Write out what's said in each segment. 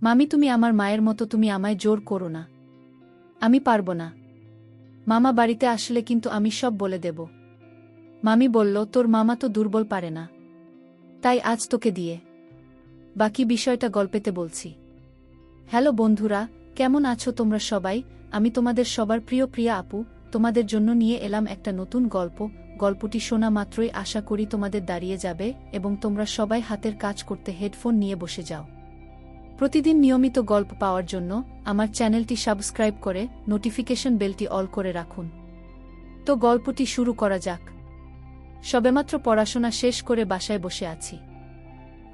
মামি তুমি আমার মায়ের মতো, তুমি আমায় জোর করো না। আমি পারব না। মামা বাড়িতে আসলে কিন্তু আমি সব বলে দেব। মামি বলল, তোর মামা তো দুর্বল, পারে না, তাই আজ তোকে দিয়ে বাকি বিষয়টা গল্পেতে বলছি। হ্যালো বন্ধুরা, কেমন আছো তোমরা সবাই? আমি তোমাদের সবার প্রিয় প্রিয়া আপু তোমাদের জন্য নিয়ে এলাম একটা নতুন গল্প। গল্পটি শোনা মাত্রই আশা করি তোমাদের দাঁড়িয়ে যাবে এবং তোমরা সবাই হাতের কাজ করতে হেডফোন নিয়ে বসে যাও। প্রতিদিন নিয়মিত গল্প পাওয়ার জন্য আমার চ্যানেলটি সাবস্ক্রাইব করে নোটিফিকেশন বেলটি অল করে রাখুন। তো গল্পটি শুরু করা যাক। সবেমাত্র পড়াশোনা শেষ করে বাসায় বসে আছি।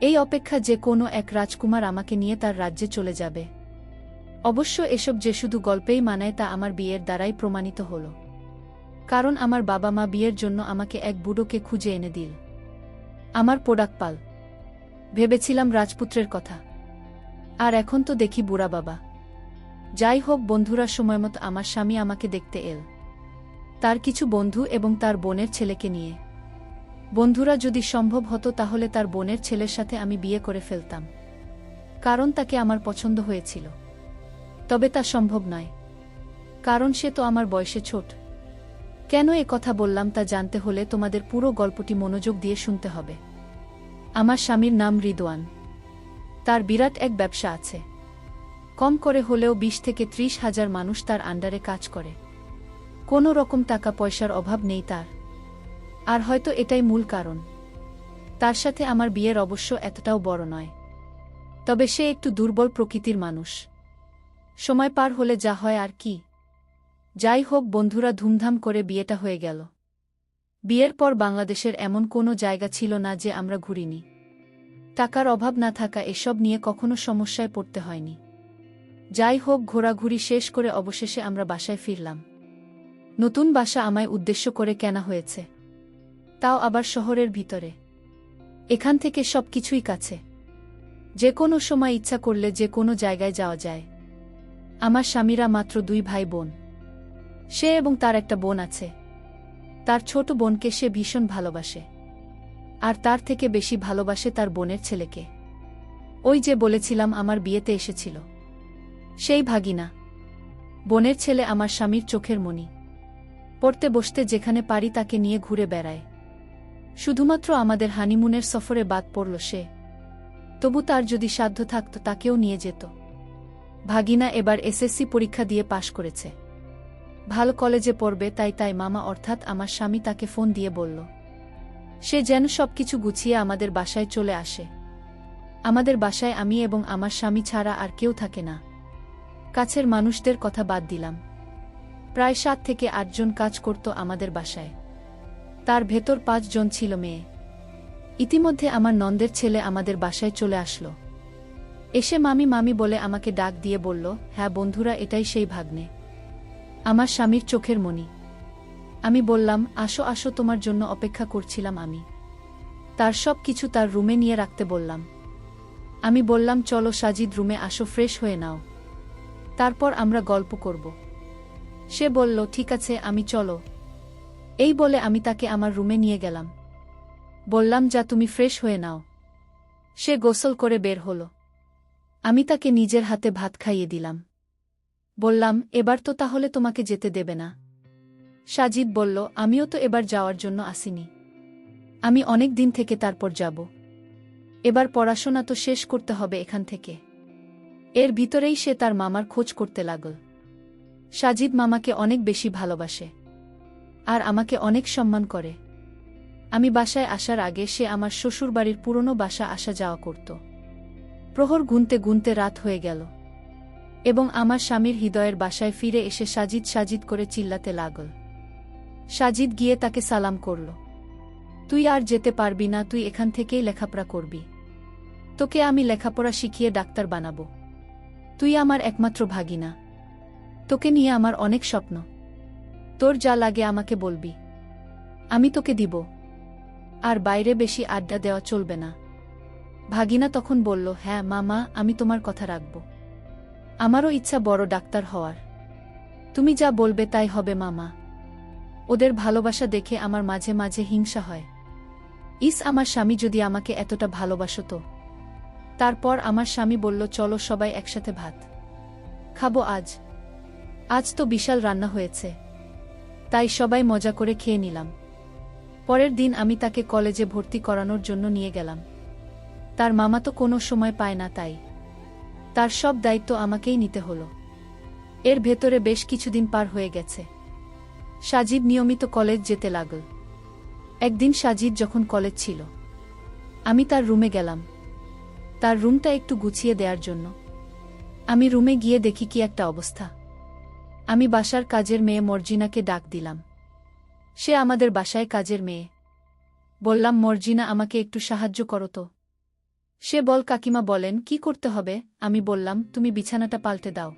এই অপেক্ষা যে কোনো এক রাজকুমার আমাকে নিয়ে তার রাজ্যে চলে যাবে। অবশ্য এসব যে শুধু গল্পেই মানায় তা আমার বিয়ের দ্বারাই প্রমাণিত হল। কারণ আমার বাবা মা বিয়ের জন্য আমাকে এক বুড়োকে খুঁজে এনে দিল। আমার পোড়াকপাল। ভেবেছিলাম রাজপুত্রের কথা, আর এখন তো দেখি বুড়া বাবা। যাই হোক বন্ধুরা, সময়মতো আমার স্বামী আমাকে দেখতে এল, তার কিছু বন্ধু এবং তার বোনের ছেলেকে নিয়ে। বন্ধুরা, যদি সম্ভব হতো তাহলে তার বোনের ছেলের সাথে আমি বিয়ে করে ফেলতাম, কারণ তাকে আমার পছন্দ হয়েছিল। তবে তা সম্ভব নয়, কারণ সে তো আমার বয়সে ছোট। কেন এ কথা বললাম তা জানতে হলে তোমাদের পুরো গল্পটি মনোযোগ দিয়ে শুনতে হবে। আমার স্বামীর নাম রিদওয়ান। তার বিরাট এক ব্যবসা আছে। কম করে হলেও 20 থেকে 30 হাজার মানুষ তার আন্ডারে কাজ করে। কোনো রকম টাকা পয়সার অভাব নেই তার। আর হয়তো এটাই মূল কারণ তার সাথে আমার বিয়ের অবশ্য এতটাও বড় নয়। তবে সে একটু দুর্বল প্রকৃতির মানুষ। সময় পার হলে যা হয় আর কি। যাই হোক বন্ধুরা, ধুমধাম করে বিয়েটা হয়ে গেল। বিয়ের পর বাংলাদেশের এমন কোনো জায়গা ছিল না যে আমরা ঘুরিনি। টাকার অভাব না থাকা এসব নিয়ে কখনো সমস্যায় পড়তে হয়নি। যাই হোক, ঘোরাঘুরি শেষ করে অবশেষে আমরা বাসায় ফিরলাম। নতুন বাসা আমায় উদ্দেশ্য করে কেনা হয়েছে, তাও আবার শহরের ভিতরে। এখান থেকে সবকিছুই কাছে, যে কোনো সময় ইচ্ছা করলে যে কোনো জায়গায় যাওয়া যায়। আমার স্বামীরা মাত্র 2 ভাই বোন। সে এবং তার একটা বোন আছে। তার ছোট বোনকে সে ভীষণ ভালোবাসে, আর তার থেকে বেশি ভালোবাসে তার বোনের ছেলেকে। ওই যে বলেছিলাম আমার বিয়েতে এসেছিল, সেই ভাগিনা। বোনের ছেলে আমার স্বামীর চোখের মণি। পড়তে বসতে যেখানে পারি তাকে নিয়ে ঘুরে বেড়ায়। শুধুমাত্র আমাদের হানিমুনের সফরে বাদ পড়ল সে। তবু তার যদি সাধ্য থাকত তাকেও নিয়ে যেত। ভাগিনা এবার এসএসসি পরীক্ষা দিয়ে পাশ করেছে, ভালো কলেজে পড়বে। তাই মামা অর্থাৎ আমার স্বামী তাকে ফোন দিয়ে বলল সে যেন সবকিছু গুছিয়ে আমাদের বাসায় চলে আসে। আমাদের বাসায় আমি এবং আমার স্বামী ছাড়া আর কেউ থাকে না। কাছের মানুষদের কথা বাদ দিলাম। প্রায় 7 থেকে 8 জন কাজ করত আমাদের বাসায়। তার ভেতর 5 জন ছিল মেয়ে। ইতিমধ্যে আমার নন্দের ছেলে আমাদের বাসায় চলে আসলো। এসে মামি মামি বলে আমাকে ডাক দিয়ে বলল, হ্যাঁ বন্ধুরা, এটাই সেই ভাগ্নে, আমার স্বামীর চোখের মণি। আমি বললাম, আসো আসো, তোমার জন্য অপেক্ষা করছিলাম আমি। তার সব কিছু তার রুমে নিয়ে রাখতে বললাম। আমি বললাম, চলো সাজিদ, রুমে আসো, ফ্রেশ হয়ে নাও, তারপর আমরা গল্প করব। সে বলল, ঠিক আছে, আমি চলো। এই বলে আমি তাকে আমার রুমে নিয়ে গেলাম। বললাম, যা তুমি ফ্রেশ হয়ে নাও। সে গোসল করে বের হলো। আমি তাকে নিজের হাতে ভাত খাইয়ে দিলাম। বললাম, এবার তো তাহলে তোমাকে যেতে দেবে না? সাজিদ বলল, আমিও তো এবার যাওয়ার জন্য আসিনি। আমি অনেক দিন থেকে তারপর যাব। এবার পড়াশোনা তো শেষ করতে হবে এখান থেকে। এর ভিতরেই সে তার মামার খোঁজ করতে লাগল। সাজিদ মামাকে অনেক বেশি ভালোবাসে, আর আমাকে অনেক সম্মান করে। আমি বাসায় আসার আগে সে আমার শ্বশুরবাড়ির পুরনো বাসা আসা যাওয়া করত। প্রহর গুনতে গুনতে রাত হয়ে গেল এবং আমার স্বামীর হৃদয়ের বাসায় ফিরে এসে সাজিদ সাজিদ করে চিল্লাতে লাগল। সাজিদ গিয়ে তাকে সালাম করল। তুই আর যেতে পারবি না, তুই এখান থেকেই লেখাপড়া করবি। তোকে আমি লেখাপড়া শিখিয়ে ডাক্তার বানাবো। তুই আমার একমাত্র ভাগিনা। তোকে নিয়ে আমার অনেক স্বপ্ন। তোর যা লাগে আমাকে বলবি, আমি তোকে দিব। আর বাইরে বেশি আড্ডা দেওয়া চলবে না। ভাগিনা তখন বলল, হ্যাঁ মামা, আমি তোমার কথা রাখব। আমারও ইচ্ছা বড় ডাক্তার হওয়ার। তুমি যা বলবে তাই হবে মামা। ওদের ভালোবাসা দেখে আমার মাঝে মাঝে হিংসা হয়। ইস, আমার স্বামী যদি আমাকে এতটা ভালোবাসতো। তারপর আমার স্বামী বলল, চলো সবাই একসাথে ভাত খাবো আজ। আজ তো বিশাল রান্না হয়েছে। তাই সবাই মজা করে খেয়ে নিলাম। পরের দিন আমি তাকে কলেজে ভর্তি করানোর জন্য নিয়ে গেলাম। তার মামা তো কোনো সময় পায় না, তাই তার সব দায়িত্ব আমাকেই নিতে হলো। এর ভেতরে বেশ কিছুদিন পার হয়ে গেছে। সাজিদ নিয়মিত কলেজ যেতে লাগল। একদিন সাজিদ যখন কলেজ ছিল, আমি তার রুমে গেলাম তার রুমটা একটু গুছিয়ে দেওয়ার জন্য। আমি রুমে গিয়ে দেখি কি একটা অবস্থা। আমি বাসার কাজের মেয়ে মর্জিনাকে ডাক দিলাম। সে আমাদের বাসায় কাজের মেয়ে। বললাম, মর্জিনা, আমাকে একটু সাহায্য করো তো। সে বল, কাকিমা বলেন, কি করতে হবে? আমি বললাম, তুমি বিছানাটা পাল্টে দাও।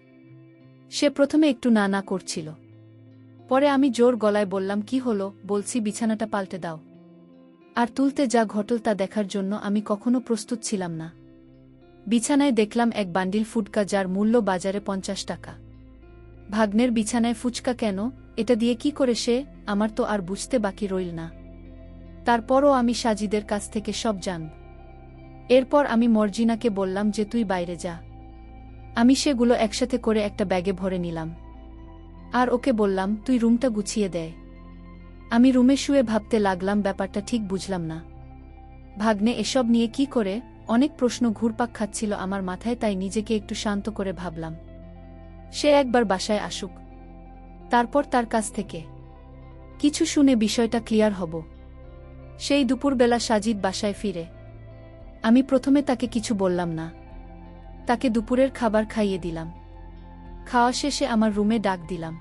সে প্রথমে একটু না না করছিল। পরে আমি জোর গলায় বললাম, কি হলো? বলছি বিছানাটা পাল্টে দাও। আর তুলতে যা ঘটল তা দেখার জন্য আমি কখনো প্রস্তুত ছিলাম না। বিছানায় দেখলাম এক বান্ডিল ফুটকা, যার মূল্য বাজারে 50 টাকা। ভাগ্নের বিছানায় ফুচকা কেন? এটা দিয়ে কি করে সে? আমার তো আর বুঝতে বাকি রইল না। তারপরও আমি সাজিদের কাছ থেকে সব জানব। এরপর আমি মর্জিনাকে বললাম যে, তুই বাইরে যা। আমি সেগুলো একসাথে করে একটা ব্যাগে ভরে নিলাম। আর ওকে বললাম, তুই রুমটা গুছিয়ে দেয়। আমি রুমে শুয়ে ভাবতে লাগলাম, ব্যাপারটা ঠিক বুঝলাম না। ভাগ্নে এসব নিয়ে কি করে? অনেক প্রশ্ন ঘুরপাক খাচ্ছিল আমার মাথায়, তাই নিজেকে একটু শান্ত করে ভাবলাম, সে একবার বাসায় আসুক, তারপর তার কাছ থেকে কিছু শুনে বিষয়টা ক্লিয়ার হব। সেই দুপুরবেলা সাজিদ বাসায় ফিরে। আমি প্রথমে তাকে কিছু বললাম না। তাকে দুপুরের খাবার খাইয়ে দিলাম। খাওয়া শেষে আমার রুমে ডাক দিলাম।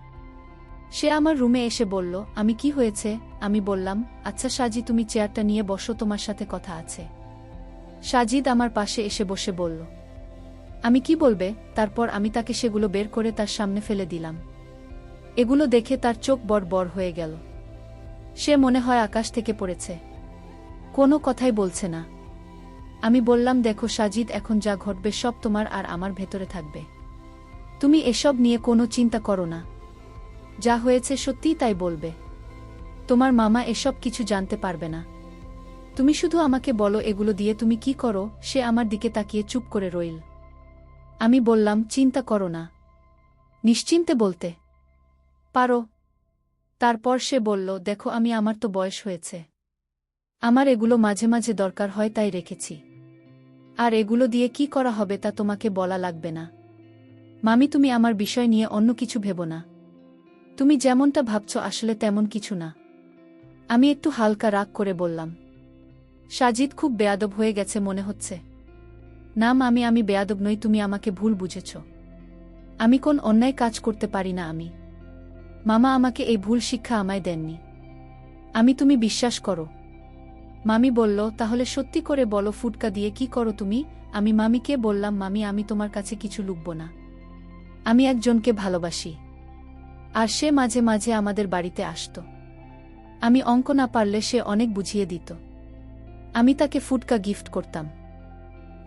সে আমার রুমে এসে বলল, আমি কি হয়েছে? আমি বললাম, আচ্ছা সাজি, তুমি চেয়ারটা নিয়ে বসো, তোমার সাথে কথা আছে। সাজিদ আমার পাশে এসে বসে বলল, আমি কি বলবে? তারপর আমি তাকে সেগুলো বের করে তার সামনে ফেলে দিলাম। এগুলো দেখে তার চোখ বড় বড় হয়ে গেল। সে মনে হয় আকাশ থেকে পড়েছে। কোনো কথাই বলছে না। আমি বললাম, দেখো সাজিদ, এখন যা ঘটবে সব তোমার আর আমার ভেতরে থাকবে। তুমি এসব নিয়ে কোনো চিন্তা করো না। যা হয়েছে সত্যিই তাই বলবে। তোমার মামা এসব কিছু জানতে পারবে না। তুমি শুধু আমাকে বলো এগুলো দিয়ে তুমি কি করো। সে আমার দিকে তাকিয়ে চুপ করে রইল। আমি বললাম, চিন্তা করো না, নিশ্চিন্তে বলতে পারো। তারপর সে বলল, দেখো আমার তো বয়স হয়েছে। আমার এগুলো মাঝে মাঝে দরকার হয়, তাই রেখেছি। আর এগুলো দিয়ে কি করা হবে তা তোমাকে বলা লাগবে না। মামি, তুমি আমার বিষয় নিয়ে অন্য কিছু ভেবো না। তুমি যেমনটা ভাবছ আসলে তেমন কিছু না। আমি একটু হালকা রাগ করে বললাম। সাজিদ খুব বেয়াদব হয়ে গেছে মনে হচ্ছে। না মামি, আমি বেয়াদব নই, তুমি আমাকে ভুল বুঝেছ। আমি কোন অন্যায় কাজ করতে পারি না। মামা আমাকে এই ভুল শিক্ষা আমায় দেননি। তুমি বিশ্বাস করো। মামি বলল, তাহলে সত্যি করে বলো, ফুটকা দিয়ে কি করো তুমি? আমি মামিকে বললাম, মামি, আমি তোমার কাছে কিছু লুকব না। আমি একজনকে ভালোবাসি। আর সে মাঝে মাঝে আমাদের বাড়িতে আসত। আমি অঙ্ক না পারলে সে অনেক বুঝিয়ে দিত। আমি তাকে ফুটকা গিফট করতাম।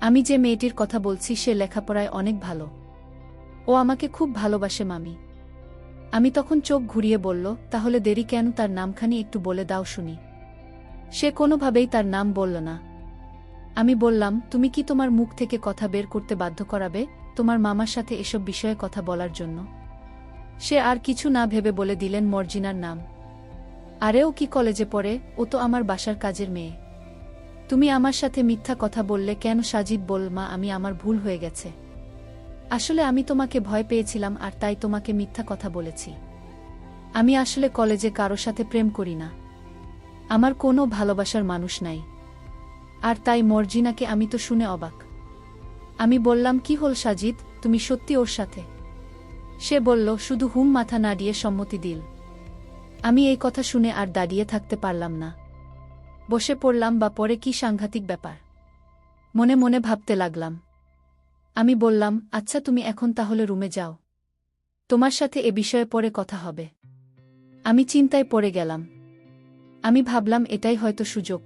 আমি যে মেয়েটির কথা বলছি সে লেখাপড়ায় অনেক ভালো। ও আমাকে খুব ভালোবাসে মামি। আমি তখন চোখ ঘুরিয়ে বলল, তাহলে দেরি কেন? তার নামখানি একটু বলে দাও শুনি। সে কোনোভাবেই তার নাম বলল না। আমি বললাম, তুমি কি তোমার মুখ থেকে কথা বের করতে বাধ্য করাবে তোমার মামার সাথে এসব বিষয়ে কথা বলার জন্য? সে আর কিছু না ভেবে বলে দিলেন, মর্জিনার নাম। আরে ও কি কলেজে পড়ে? ও তো আমার বাসার কাজের মেয়ে। তুমি আমার সাথে মিথ্যা কথা বললে কেন? সাজিদ বল, মা, আমার ভুল হয়ে গেছে। আসলে আমি তোমাকে ভয় পেয়েছিলাম আর তাই তোমাকে মিথ্যা কথা বলেছি। আমি আসলে কলেজে কারো সাথে প্রেম করি না। আমার কোনো ভালোবাসার মানুষ নাই। আর তাই মর্জিনাকে আমি তো শুনে অবাক। আমি বললাম, কি হল সাজিদ, তুমি সত্যি ওর সাথে? সে বলল, শুধু মাথা নাড়িয়ে সম্মতি দিল। আমি এই কথা শুনে আর দাঁড়িয়ে থাকতে পারলাম না। বসে পড়লাম, বা পরে কি সাংঘাতিক ব্যাপার মনে মনে ভাবতে লাগলাম। আমি বললাম, আচ্ছা তুমি এখন তাহলে রুমে যাও, তোমার সাথে এ বিষয়ে পরে কথা হবে। আমি চিন্তায় পড়ে গেলাম। আমি ভাবলাম, এটাই হয়তো সুযোগ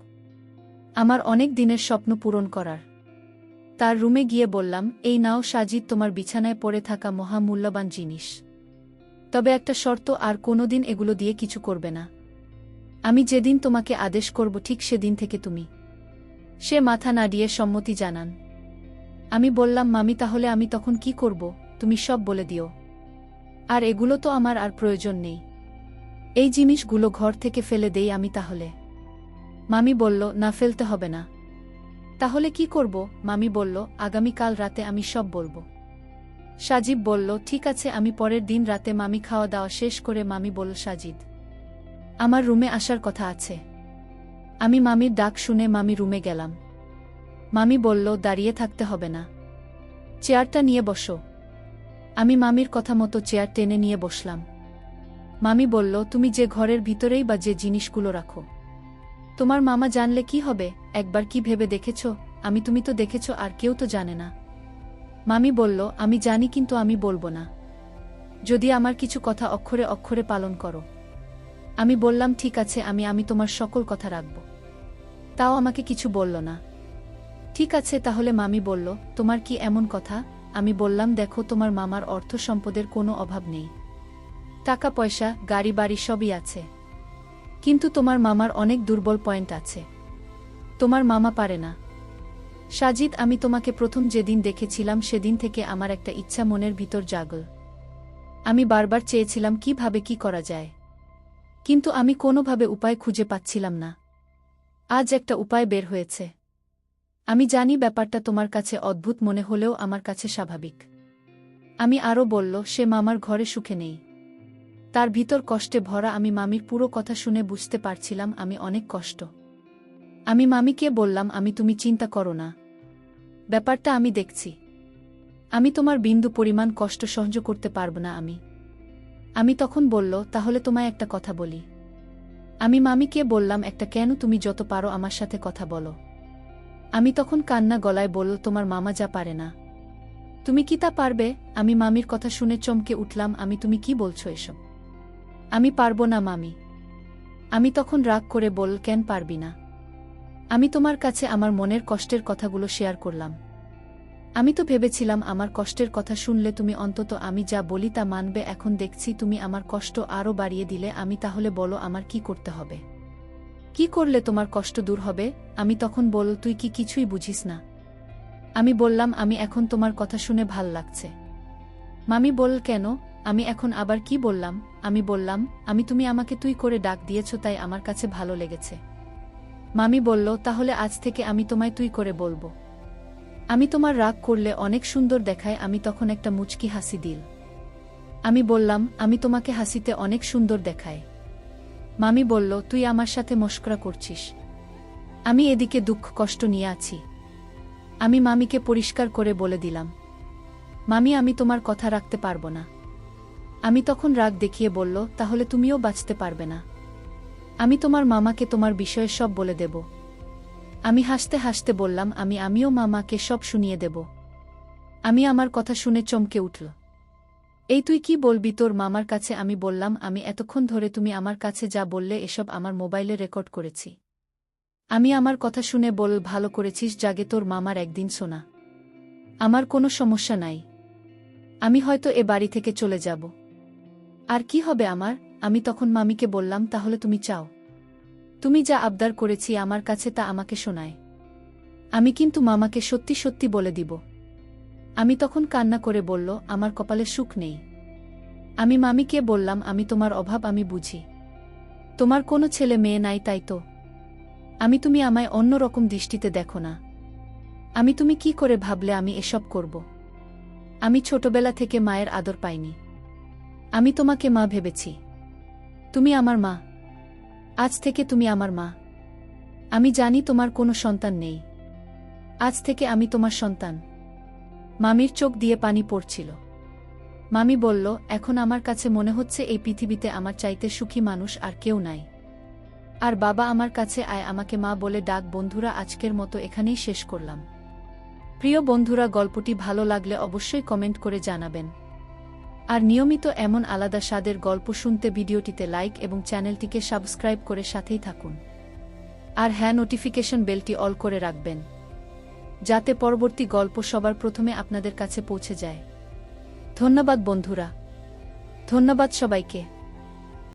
আমার অনেক দিনের স্বপ্ন পূরণ করার। তার রুমে গিয়ে বললাম, এই নাও সাজিদ, তোমার বিছানায় পড়ে থাকা মহামূল্যবান জিনিস। তবে একটা শর্ত, আর কোনোদিন এগুলো দিয়ে কিছু করবে না। আমি যেদিন তোমাকে আদেশ করব ঠিক সেদিন থেকে তুমি। সে মাথা নাড়িয়ে সম্মতি জানান। আমি বললাম, মামি তাহলে আমি তখন কি করব? তুমি সব বলে দিও। আর এগুলো তো আমার আর প্রয়োজন নেই। এই জিনিসগুলো ঘর থেকে ফেলে দেই আমি তাহলে। মামি বলল, না, ফেলতে হবে না। তাহলে কি করব? মামি বলল, আগামীকাল রাতে আমি সব বলবো। সাজিদ বলল, ঠিক আছে। আমি পরের দিন রাতে মামি খাওয়া দাওয়া শেষ করে মামি বলল, সাজিদ, আমার রুমে আসার কথা আছে। আমি মামির ডাক শুনে মামি রুমে গেলাম। মামি বলল, দাঁড়িয়ে থাকতে হবে না, চেয়ারটা নিয়ে বসো। আমি মামির কথা মতো চেয়ার টেনে নিয়ে বসলাম। মামি বলল, তুমি যে ঘরের ভিতরেই বা যে জিনিসগুলো রাখো, তোমার মামা জানলে কি হবে? একবার কি ভেবে দেখেছ? তুমি তো দেখেছ, আর কেউ তো জানে না। মামি বলল, আমি জানি, কিন্তু আমি বলবো না, যদি আমার কিছু কথা অক্ষরে অক্ষরে পালন করো। আমি বললাম, ঠিক আছে, আমি তোমার সকল কথা রাখব। তাও আমাকে কিছু বলল না। ঠিক আছে তাহলে। মামি বলল, তোমার কি এমন কথা? আমি বললাম, দেখো, তোমার মামার অর্থ সম্পদের কোনো অভাব নেই, টাকা পয়সা, গাড়ি বাড়ি সবই আছে, কিন্তু তোমার মামার অনেক দুর্বল পয়েন্ট আছে। তোমার মামা পারে না। সাজিদ, আমি তোমাকে প্রথম যেদিন দেখেছিলাম সেদিন থেকে আমার একটা ইচ্ছা মনের ভিতর জাগল। আমি বারবার চেয়েছিলাম কিভাবে কি করা যায়, কিন্তু আমি কোনোভাবে উপায় খুঁজে পাচ্ছিলাম না। আজ একটা উপায় বের হয়েছে। আমি জানি ব্যাপারটা তোমার কাছে অদ্ভুত মনে হলেও আমার কাছে স্বাভাবিক। আমি আরও বলল, সে মামার ঘরে সুখে নেই, তার ভিতর কষ্টে ভরা। আমি মামির পুরো কথা শুনে বুঝতে পারছিলাম আমি অনেক কষ্ট। আমি মামিকে বললাম, তুমি চিন্তা করো না, ব্যাপারটা আমি দেখছি। আমি তোমার বিন্দু পরিমাণ কষ্ট সহ্য করতে পারব না। আমি তখন বলল, তাহলে তোমায় একটা কথা বলি। আমি মামিকে বললাম, একটা কেন? তুমি যত পারো আমার সাথে কথা বলো। আমি তখন কান্না গলায় বলল, তোমার মামা যা পারে না, তুমি কি তা পারবে? আমি মামির কথা শুনে চমকে উঠলাম। তুমি কি বলছো এসব? আমি পারবো না মামি। আমি তখন রাগ করে বলল, কেন পারবি না? আমি তোমার কাছে আমার মনের কষ্টের কথাগুলো শেয়ার করলাম। আমি তো ভেবেছিলাম আমার কষ্টের কথা শুনলে তুমি অন্তত আমি যা বলি তা মানবে। এখন দেখছি তুমি আমার কষ্ট আরও বাড়িয়ে দিলে। তাহলে বলো, আমার কি করতে হবে? কি করলে তোমার কষ্ট দূর হবে? আমি তখন বলল, তুই কি কিছুই বুঝিস না? আমি বললাম, আমি এখন তোমার কথা শুনে ভাল লাগছে। মামি বলল, কেন? আমি এখন আবার কি বললাম? আমি বললাম, তুমি আমাকে তুই করে ডাক দিয়েছ, তাই আমার কাছে ভালো লেগেছে। মামি বলল, তাহলে আজ থেকে আমি তোমায় তুই করে বলবো। আমি তোমার রাগ করলে অনেক সুন্দর দেখায়। আমি তখন একটা মুচকি হাসি দিল। আমি বললাম, আমি তোমাকে হাসিতে অনেক সুন্দর দেখায়। মামি বলল, তুই আমার সাথে মশকরা করছিস। আমি এদিকে দুঃখ কষ্ট নিয়ে আছি। আমি মামিকে পরিষ্কার করে বলে দিলাম, মামি, আমি তোমার কথা রাখতে পারবো না। আমি তখন রাগ দেখিয়ে বলল, তাহলে তুমিও বাঁচতে পারবে না। আমি তোমার মামাকে তোমার বিষয়ে সব বলে দেব। আমি হাসতে হাসতে বললাম, আমিও মামাকে সব শুনিয়ে দেব। আমার কথা শুনে চমকে উঠল। এই তুই কি বলবি তোর মামার কাছে? আমি বললাম, এতক্ষণ ধরে তুমি আমার কাছে যা বললে এসব আমার মোবাইলে রেকর্ড করেছি। আমার কথা শুনে বল, ভালো করেছিস, জাগে তোর মামার একদিন শোনা। আমার কোনো সমস্যা নাই। আমি হয়তো এ বাড়ি থেকে চলে যাব। আর কি হবে আমার? আমি তখন মামিকে বললাম, তাহলে তুমি চাও তুমি যা আবদার করেছি আমার কাছে তা আমাকে শোনায়। আমি কিন্তু মামাকে সত্যি সত্যি বলে দিব। আমি তখন কান্না করে বলল, আমার কপালে সুখ নেই। আমি মামিকে বললাম, তোমার অভাব আমি বুঝি। তোমার কোনো ছেলে মেয়ে নাই, তাই তো তুমি আমায় অন্য রকম দৃষ্টিতে দেখো না। তুমি কি করে ভাবলে আমি এসব করব? আমি ছোটবেলা থেকে মায়ের আদর পাইনি। আমি তোমাকে মা ভেবেছি। তুমি আমার মা। আজ থেকে তুমি আমার মা। আমি জানি তোমার কোনো সন্তান নেই। আজ থেকে আমি তোমার সন্তান। মামির চোখ দিয়ে পানি পড়ছিল। মামি বলল, এখন আমার কাছে মনে হচ্ছে এই পৃথিবীতে আমার চাইতে সুখী মানুষ আর কেউ নাই। আর বাবা, আমার কাছে আয়, আমাকে মা বলে ডাক। বন্ধুরা, আজকের মতো এখানেই শেষ করলাম। প্রিয় বন্ধুরা, গল্পটি ভালো লাগলে অবশ্যই কমেন্ট করে জানাবেন। আর নিয়মিত এমন আলাদা স্বাদের গল্প শুনতে ভিডিওটিতে লাইক এবং চ্যানেলটিকে সাবস্ক্রাইব করে সাথেই থাকুন। আর হ্যাঁ, নোটিফিকেশন বেলটি অল করে রাখবেন, যাতে পরবর্তী গল্প সবার প্রথমে আপনাদের কাছে পৌঁছে যায়। ধন্যবাদ বন্ধুরা। ধন্যবাদ সবাইকে।